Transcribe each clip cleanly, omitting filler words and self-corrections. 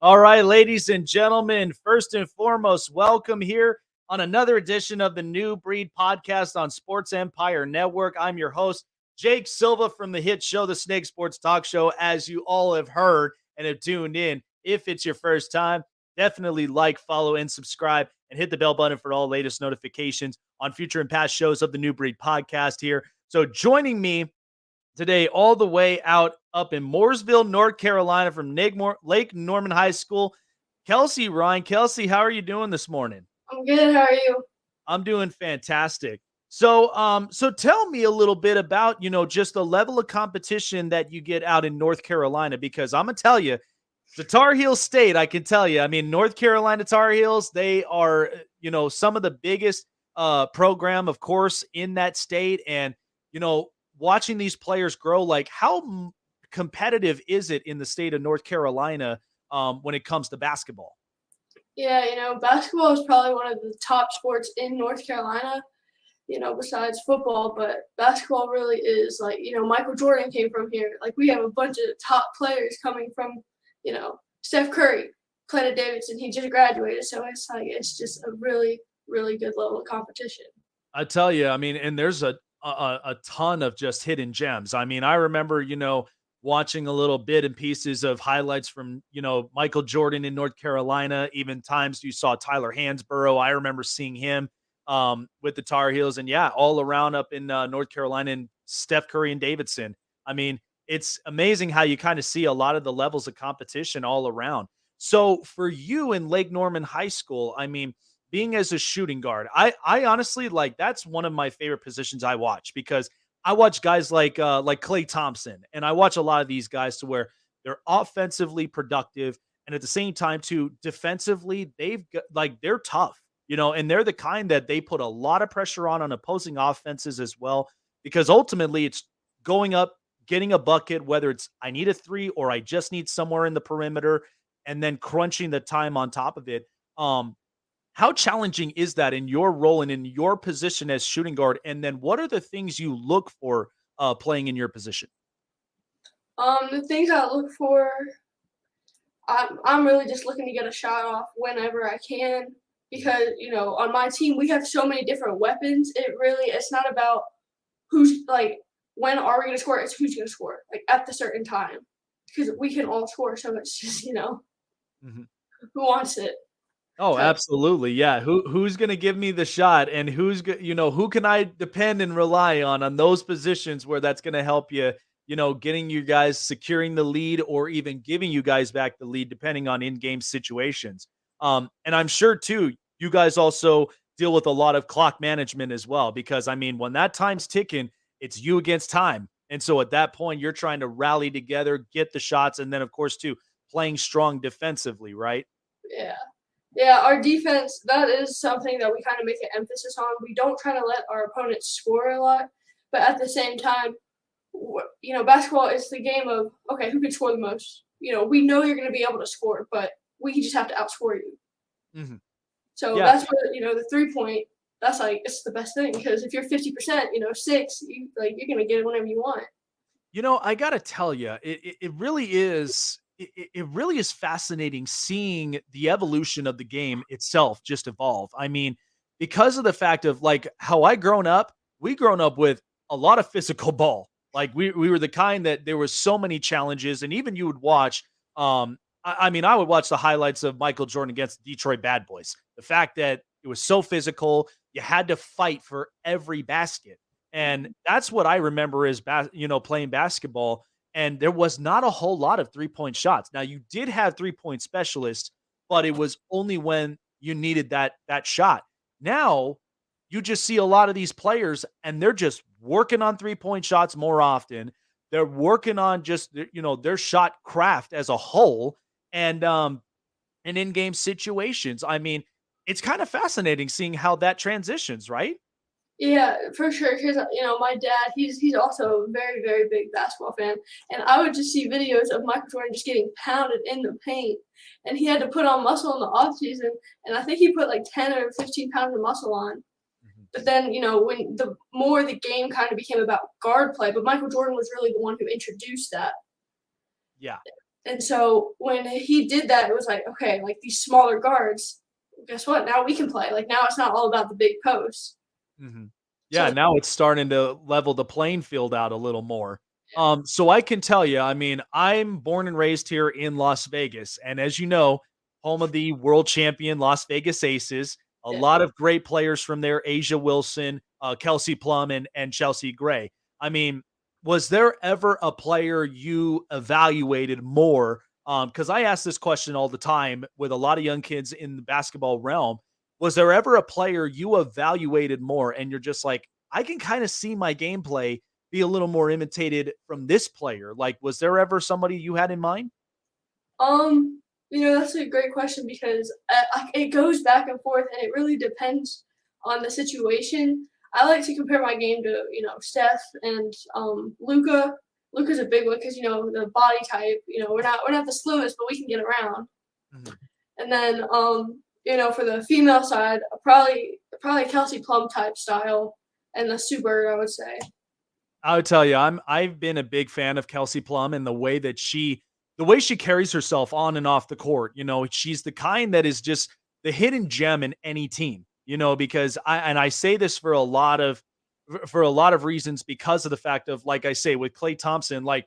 All right, ladies and gentlemen, first and foremost, welcome here on another edition of the New Breed podcast on Sports Empire Network. I'm your host, Jake Silva from the hit show, The Snake Sports Talk Show, as you all have heard and have tuned in. If it's your first time, definitely like, follow, and subscribe, and hit the bell button for all latest notifications on future and past shows of the New Breed podcast here. So joining me today, all the way out up in Mooresville, North Carolina, from Lake Norman High School, Kelsey Rhyne. Kelsey, how are you doing this morning? I'm good. How are you? I'm doing fantastic. So tell me a little bit about, just the level of competition that you get out in North Carolina, because I'm gonna tell you, the Tar Heel state, I can tell you. I mean, North Carolina Tar Heels, they are, some of the biggest program, of course, in that state. And, watching these players grow, like how competitive is it in the state of North Carolina when it comes to basketball? Yeah, basketball is probably one of the top sports in North Carolina, besides football. But basketball really is like, Michael Jordan came from here. Like, we have a bunch of top players coming from, Steph Curry, Clinton Davidson. He just graduated. So it's just a really, really good level of competition. I tell you, I mean, and there's a ton of just hidden gems. I mean, I remember, watching a little bit and pieces of highlights from, Michael Jordan in North Carolina. Even times you saw Tyler Hansborough. I remember seeing him with the Tar Heels, and yeah, all around up in North Carolina, and Steph Curry and Davidson. I mean, it's amazing how you kind of see a lot of the levels of competition all around. So for you in Lake Norman High School, I mean, being as a shooting guard, I honestly, like, that's one of my favorite positions I watch, because I watch guys like Klay Thompson, and I watch a lot of these guys to where they're offensively productive, and at the same time too, defensively, they're tough, and they're the kind that they put a lot of pressure on opposing offenses as well, because ultimately it's going up, getting a bucket, whether it's I need a three or I just need somewhere in the perimeter, and then crunching the time on top of it. How challenging is that in your role and in your position as shooting guard? And then what are the things you look for playing in your position? The things I look for, I'm really just looking to get a shot off whenever I can, because on my team we have so many different weapons. It's not about who's like when are we going to score. It's who's going to score like at the certain time, because we can all score. So it's just Mhm. who wants it. Oh, 'Cause absolutely. Yeah. Who's going to give me the shot, and who can I depend and rely on those positions where that's going to help you, getting you guys securing the lead or even giving you guys back the lead depending on in-game situations. And I'm sure too you guys also deal with a lot of clock management as well, because I mean, when that time's ticking, it's you against time. And so at that point you're trying to rally together, get the shots, and then of course too playing strong defensively, right? yeah. Yeah, our defense, that is something that we kind of make an emphasis on. We don't try to let our opponents score a lot, but at the same time, basketball is the game of, okay, who can score the most? We know you're going to be able to score, but we just have to outscore you. Mhm. So Yeah. that's where, the 3 point, that's like, it's the best thing, because if you're 50%, six, you're going to get it whenever you want. I gotta tell you, it really is. It really is fascinating seeing the evolution of the game itself just evolve. I mean, because of the fact of like how we grown up with a lot of physical ball. Like we were the kind that there was so many challenges, and even you would watch. I mean, I would watch the highlights of Michael Jordan against the Detroit Bad Boys. The fact that it was so physical, you had to fight for every basket. And that's what I remember is playing basketball, and there was not a whole lot of three-point shots. Now you did have three-point specialists, but it was only when you needed that shot. Now, you just see a lot of these players, and they're just working on three-point shots more often. They're working on just their shot craft as a whole, and in-game situations. I mean, it's kind of fascinating seeing how that transitions, right? Yeah, for sure. Because my dad, he's also a very, very big basketball fan, and I would just see videos of Michael Jordan just getting pounded in the paint, and he had to put on muscle in the off season, and I think he put like 10 or 15 pounds of muscle on. Mhm. But then when the more the game kind of became about guard play, but Michael Jordan was really the one who introduced that. Yeah. And so when he did that, it was like, okay, like these smaller guards, guess what? Now we can play. Like now it's not all about the big post. Mhm. Yeah, So now it's starting to level the playing field out a little more. So I can tell you, I mean, I'm born and raised here in Las Vegas, and as you know, home of the world champion Las Vegas Aces. A yeah. lot of great players from there: Asia Wilson, Kelsey Plum, and Chelsea Gray. I mean, was there ever a player you evaluated more? Because I ask this question all the time with a lot of young kids in the basketball realm. Was there ever a player you evaluated more and you're just like, I can kind of see my gameplay be a little more imitated from this player? Like, was there ever somebody you had in mind? Um, that's a great question because it goes back and forth, and it really depends on the situation. I like to compare my game to Steph and Luca. Luca's a big one because the body type. We're not the slowest, but we can get around. Mhm. And then for the female side, probably Kelsey Plum type style, and the Sue Bird, I would say. I would tell you, I've been a big fan of Kelsey Plum and the way she carries herself on and off the court. She's the kind that is just the hidden gem in any team. Because I say this for a lot of reasons because of the fact of, like I say, with Klay Thompson, like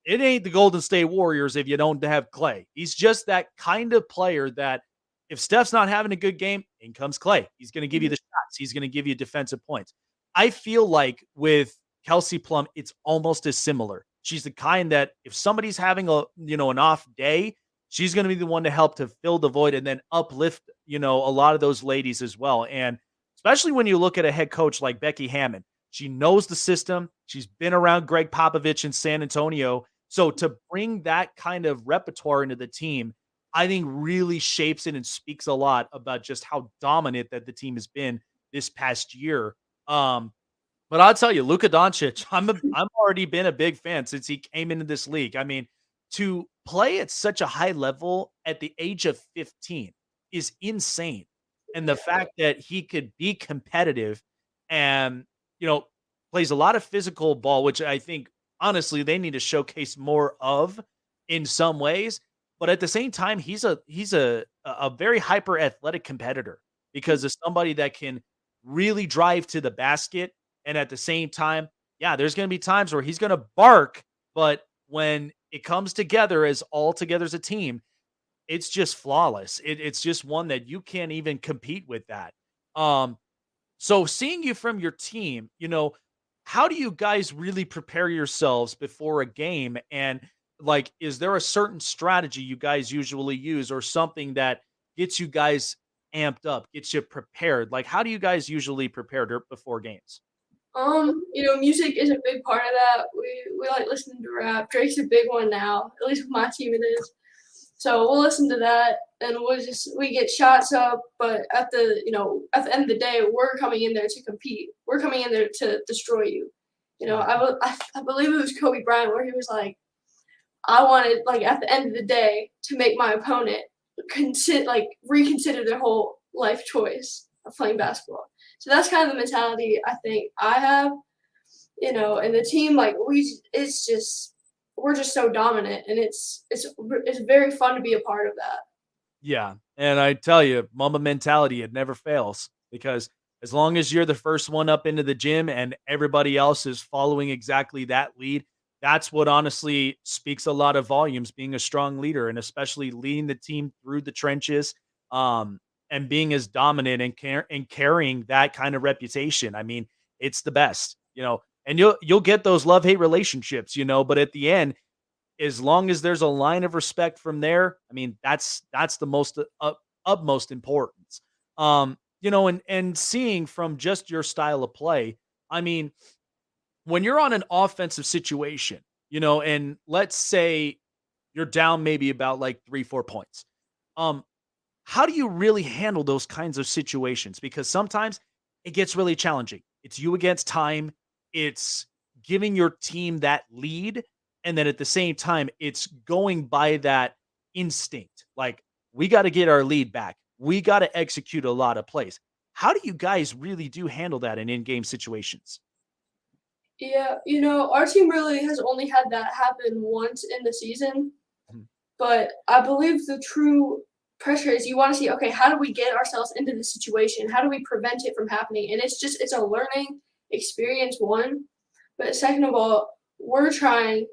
it ain't the Golden State Warriors if you don't have Clay. He's just that kind of player that if Steph's not having a good game, in comes Clay. He's going to give you Mhm. the shots. He's going to give you defensive points. I feel like with Kelsey Plum, it's almost as similar. She's the kind that if somebody's having an off day, she's going to be the one to help to fill the void and then uplift, a lot of those ladies as well. And especially when you look at a head coach like Becky Hammond, she knows the system. She's been around Greg Popovich in San Antonio. So to bring that kind of repertoire into the team, I think really shapes it and speaks a lot about just how dominant that the team has been this past year. Um, but I'll tell you, Luka Doncic, I'm already been a big fan since he came into this league. I mean, to play at such a high level at the age of 15 is insane. And the Yeah. fact that he could be competitive and, you know, plays a lot of physical ball, which I think honestly they need to showcase more of in some ways. But at the same time, he's a very hyper athletic competitor because of somebody that can really drive to the basket and at the same time, yeah, there's going to be times where he's going to bark, but when it comes together as all together as a team, it's just flawless. It's just one that you can't even compete with that. Um, so seeing you from your team, how do you guys really prepare yourselves before a game? And like, is there a certain strategy you guys usually use or something that gets you guys amped up, gets you prepared? Like, how do you guys usually prepare before games? Music is a big part of that. We like listening to rap. Drake's a big one now. At least with my team it is. So we'll listen to that, and we get shots up. But at the end of the day, we're coming in there to compete. We're coming in there to destroy you. I believe it was Kobe Bryant where he was like, I wanted like at the end of the day to make my opponent reconsider their whole life choice of playing basketball. So that's kind of the mentality I think I have, and the team like we're just so dominant, and it's very fun to be a part of that. Yeah, and I tell you, Mamba mentality, it never fails because as long as you're the first one up into the gym and everybody else is following exactly that lead, that's what honestly speaks a lot of volumes, being a strong leader and especially leading the team through the trenches, um, and being as dominant and carrying that kind of reputation. I mean, it's the best, and you'll get those love-hate relationships, but at the end, as long as there's a line of respect from there, I mean, that's the most utmost importance. And seeing from just your style of play, I mean, when you're on an offensive situation, and let's say you're down maybe about like 3, 4 points. Um, how do you really handle those kinds of situations? Because sometimes it gets really challenging. It's you against time. It's giving your team that lead. And then at the same time, it's going by that instinct. Like, we got to get our lead back. We got to execute a lot of plays. How do you guys really do handle that in game situations? Yeah, our team really has only had that happen once in the season. But I believe the true pressure is you wanna see, okay, how do we get ourselves into this situation? How do we prevent it from happening? And it's a learning experience, one, but second of all, we're trying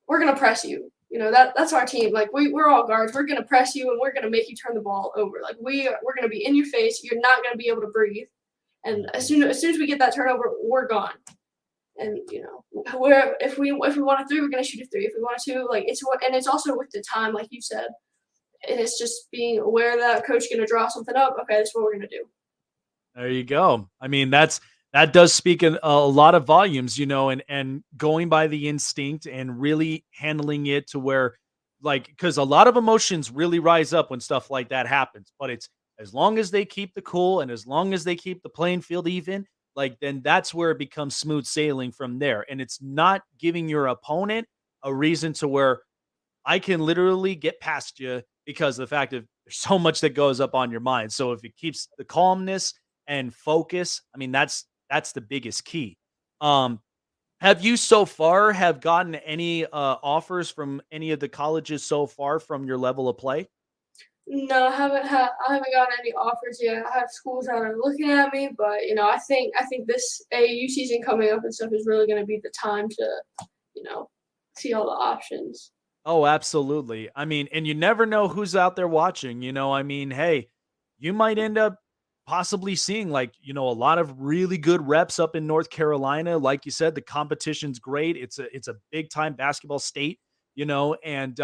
we're gonna press you. That's our team. Like we're all guards. We're gonna press you and we're gonna make you turn the ball over. Like we're gonna be in your face. You're not gonna be able to breathe. And as soon as we get that turnover, we're gone. And where if we want a three, we're gonna shoot a three. If we want a two, like it's also with the time, like you said. And it's just being aware that coach gonna draw something up. Okay, that's what we're gonna do. There you go. I mean, that does speak a lot of volumes, and going by the instinct and really handling it to where, like, because a lot of emotions really rise up when stuff like that happens. But it's as long as they keep the cool and as long as they keep the playing field even, like then that's where it becomes smooth sailing from there. And it's not giving your opponent a reason to where I can literally get past you because of the fact of there's so much that goes up on your mind. So if it keeps the calmness and focus, I mean that's the biggest key. Um have you so far have gotten any offers from any of the colleges so far from your level of play? No, I haven't gotten any offers yet. I have schools that are looking at me, but I think this AAU season coming up and stuff is really going to be the time to, you know, see all the options. Oh, absolutely. I mean, and you never know who's out there watching, I mean, hey, you might end up possibly seeing like, a lot of really good reps up in North Carolina. Like you said, the competition's great. It's a big time basketball state, and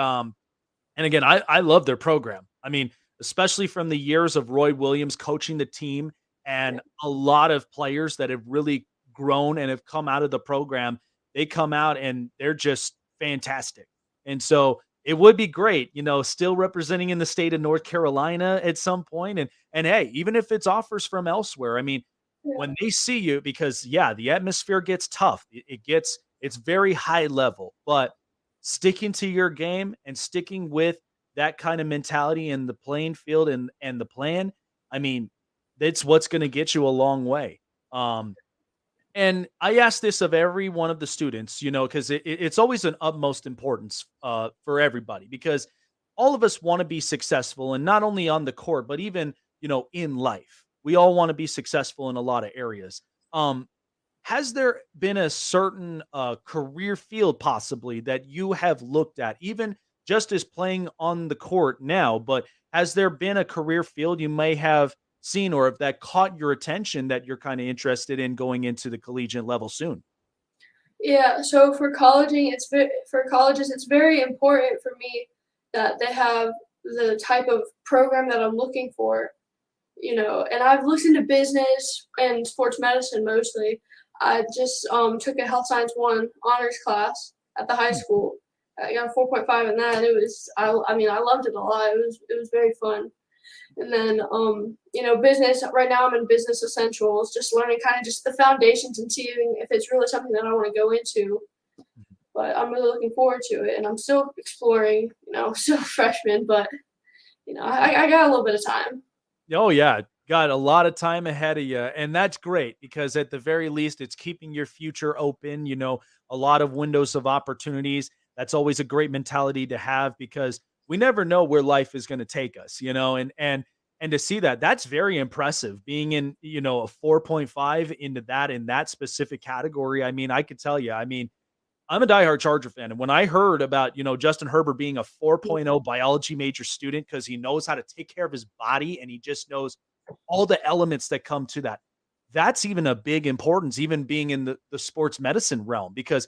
again, I love their program. I mean, especially from the years of Roy Williams coaching the team and a lot of players that have really grown and have come out of the program, they come out and they're just fantastic. And so it would be great, still representing in the state of North Carolina at some point. And hey, even if it's offers from elsewhere, I mean, Yeah, when they see you, because yeah, the atmosphere gets tough. It's very high level, but sticking to your game and sticking with that kind of mentality in the playing field and the plan, I mean, that's what's going to get you a long way. Um, and I ask this of every one of the students, because it's always an utmost importance for everybody because all of us want to be successful and not only on the court, but even, in life. We all want to be successful in a lot of areas. Um, has there been a certain career field possibly that you have looked at, even just as playing on the court now? But has there been a career field you may have seen or if that caught your attention that you're kind of interested in going into the collegiate level soon? yeah. So for colleges, it's very important for me that they have the type of program that I'm looking for. And I've looked into business and sports medicine mostly. I just took a health science one honors class at the high school. I got a 4.5 in that. I mean, I loved it a lot. It was very fun. And then business. Right now, I'm in business essentials, just learning kind of just the foundations and seeing if it's really something that I want to go into. But I'm really looking forward to it, and I'm still exploring. Still a freshman, but I got a little bit of time. Oh, yeah. Got a lot of time ahead of you. And that's great because at the very least, it's keeping your future open, a lot of windows of opportunities. That's always a great mentality to have because we never know where life is going to take us, and to see that, that's very impressive being in, a 4.5 into that in that specific category. I mean, I could tell you, I mean, I'm a diehard Charger fan, and when I heard about, Justin Herbert being a 4.0 biology major student because he knows how to take care of his body and he just knows all the elements that come to that. That's even a big importance, even being in the sports medicine realm, because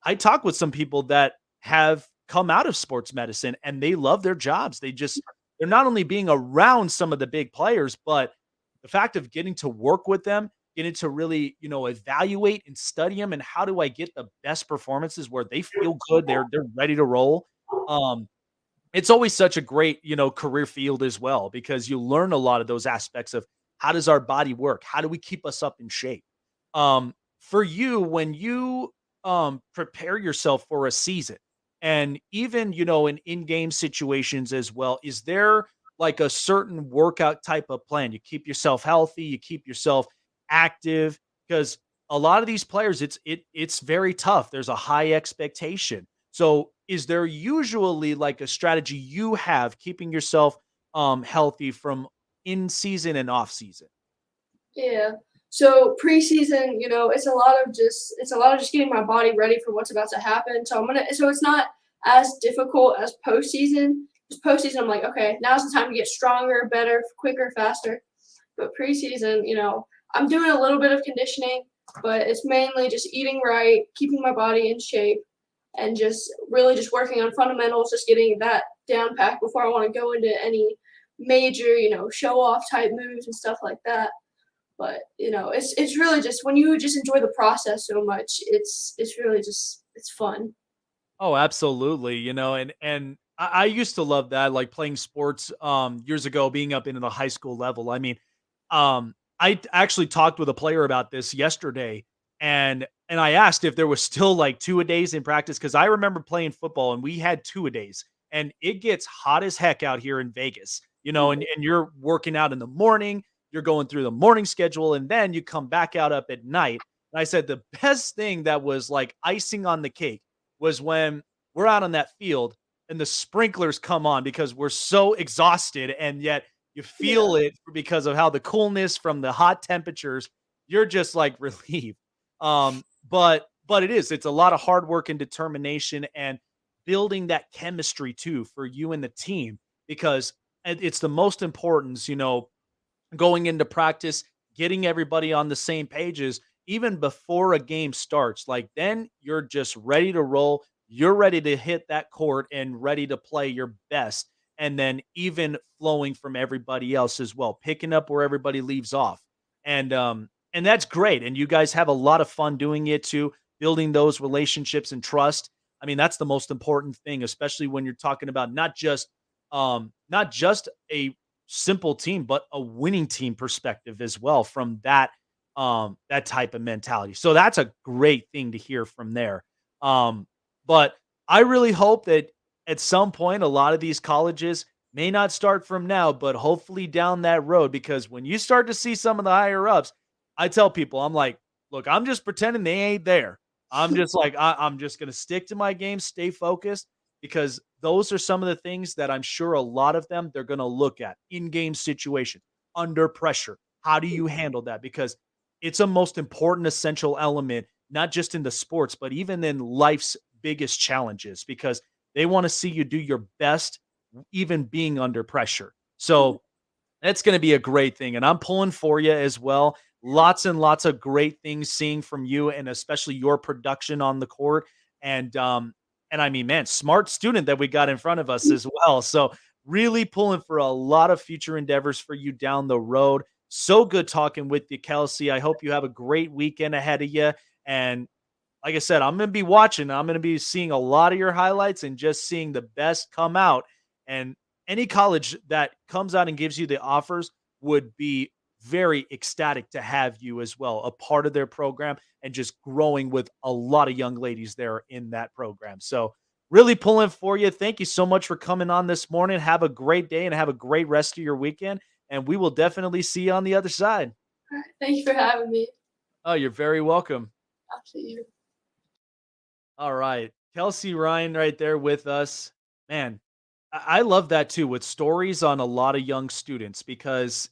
I talk with some people that have come out of sports medicine and they love their jobs. They're not only being around some of the big players, but the fact of getting to work with them, getting to really, evaluate and study them and how do I get the best performances where they feel good, they're ready to roll. Um, it's always such a great, career field as well because you learn a lot of those aspects of how does our body work? How do we keep us up in shape? For you, when you prepare yourself for a season and even, in game situations as well, is there like a certain workout type of plan? You keep yourself healthy, you keep yourself active because a lot of these players, it's very tough. There's a high expectation. So is there usually like a strategy you have keeping yourself healthy from in season and off season? Yeah. So preseason, it's a lot of just getting my body ready for what's about to happen. So it's not as difficult as postseason. Just postseason, I'm like, okay, now's the time to get stronger, better, quicker, faster. But preseason, I'm doing a little bit of conditioning, but it's mainly just eating right, keeping my body in shape, and just really just working on fundamentals, just getting that down packed before I want to go into any major, show off type moves and stuff like that. But it's really just when you just enjoy the process so much, it's really just it's fun. Oh, absolutely. And I used to love that, like playing sports years ago, being up into the high school level. I mean, actually talked with a player about this yesterday, and I asked if there was still like two a days in practice because I remember playing football and we had two a days, and it gets hot as heck out here in Vegas. And you're working out in the morning, you're going through the morning schedule, and then you come back out up at night. And I said the best thing that was like icing on the cake was when we're out on that field and the sprinklers come on because we're so exhausted, and yet you Yeah, feel it because of how the coolness from the hot temperatures, you're just like relieved. But it's a lot of hard work and determination and building that chemistry too for you and the team because it's the most importance, going into practice, getting everybody on the same pages, even before a game starts. Like then you're just ready to roll. You're ready to hit that court and ready to play your best. And then even flowing from everybody else as well, picking up where everybody leaves off. And that's great. And you guys have a lot of fun doing it too, building those relationships and trust. I mean, that's the most important thing, especially when you're talking about not just a simple team, but a winning team perspective as well from that type of mentality. So that's a great thing to hear from there. But I really hope that at some point a lot of these colleges may not start from now, but hopefully down that road because when you start to see some of the higher ups, I tell people, I'm like, look, I'm just pretending they ain't there. I'm just like, I'm just gonna stick to my game, stay focused, because those are some of the things that I'm sure a lot of them they're going to look at in-game situation, under pressure. How do you handle that? Because it's a most important essential element not just in the sports but even in life's biggest challenges because they want to see you do your best even being under pressure. So that's gonna be a great thing, and I'm pulling for you as well. Lots and lots of great things seeing from you and especially your production on the court, and, um, and I mean, man, smart student that we got in front of us as well, so really pulling for a lot of future endeavors for you down the road. So good talking with you, Kelsey. I hope you have a great weekend ahead of you, and like I said, I'm gonna be watching. I'm gonna be seeing a lot of your highlights and just seeing the best come out. And any college that comes out and gives you the offers would be very ecstatic to have you as well, a part of their program and just growing with a lot of young ladies there in that program. So really pulling for you. Thank you so much for coming on this morning. Have a great day and have a great rest of your weekend. And we will definitely see you on the other side. thank you for having me. Oh, you're very welcome. I'll see you. All right. Kelsey Rhyne right there with us. Man, I love that too with stories on a lot of young students because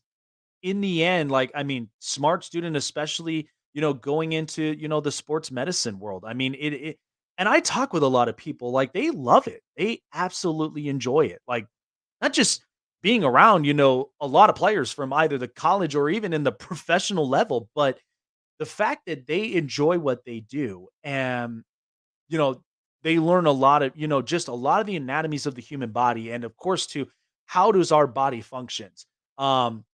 in the end, like, I mean, smart student, especially, going into, the sports medicine world. I mean, and I talk with a lot of people, like, they love it. They absolutely enjoy it. Like, not just being around, a lot of players from either the college or even in the professional level, but the fact that they enjoy what they do. And you know, they learn a lot of, just a lot of the anatomies of the human body and of course too, how does our body functions. Um,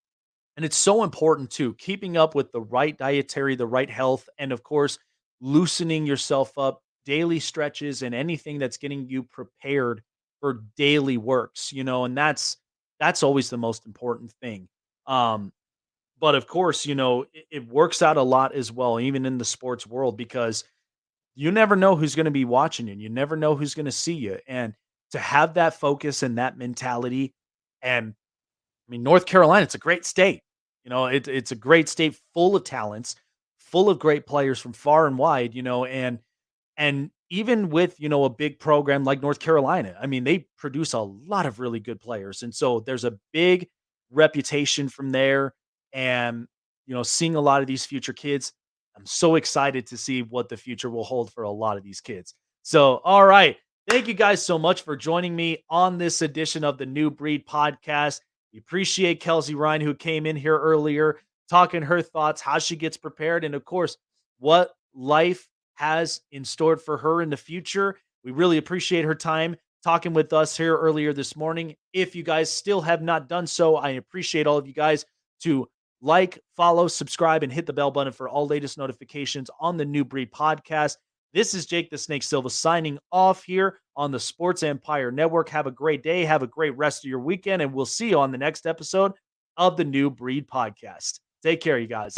and it's so important too, keeping up with the right dietary, the right health, and of course, loosening yourself up, daily stretches, and anything that's getting you prepared for daily works, and that's always the most important thing. Um, but of course, it works out a lot as well, even in the sports world, because you never know who's gonna be watching you, and you never know who's gonna see you, and to have that focus and that mentality and I mean, North Carolina, it's a great state. It's a great state full of talents, full of great players from far and wide, And even with, a big program like North Carolina, I mean, they produce a lot of really good players. And so there's a big reputation from there. And, seeing a lot of these future kids, I'm so excited to see what the future will hold for a lot of these kids. So, all right. Thank you guys so much for joining me on this edition of the New Breed podcast. We appreciate Kelsey Rhyne, who came in here earlier, talking her thoughts, how she gets prepared, and of course, what life has in store for her in the future. We really appreciate her time talking with us here earlier this morning. If you guys still have not done so, I appreciate all of you guys to like, follow, subscribe, and hit the bell button for all latest notifications on the New Breed podcast. This is Jake the Snake Silva signing off here on the Sports Empire Network. Have a great day. Have a great rest of your weekend, and we'll see you on the next episode of the New Breed podcast. Take care, you guys.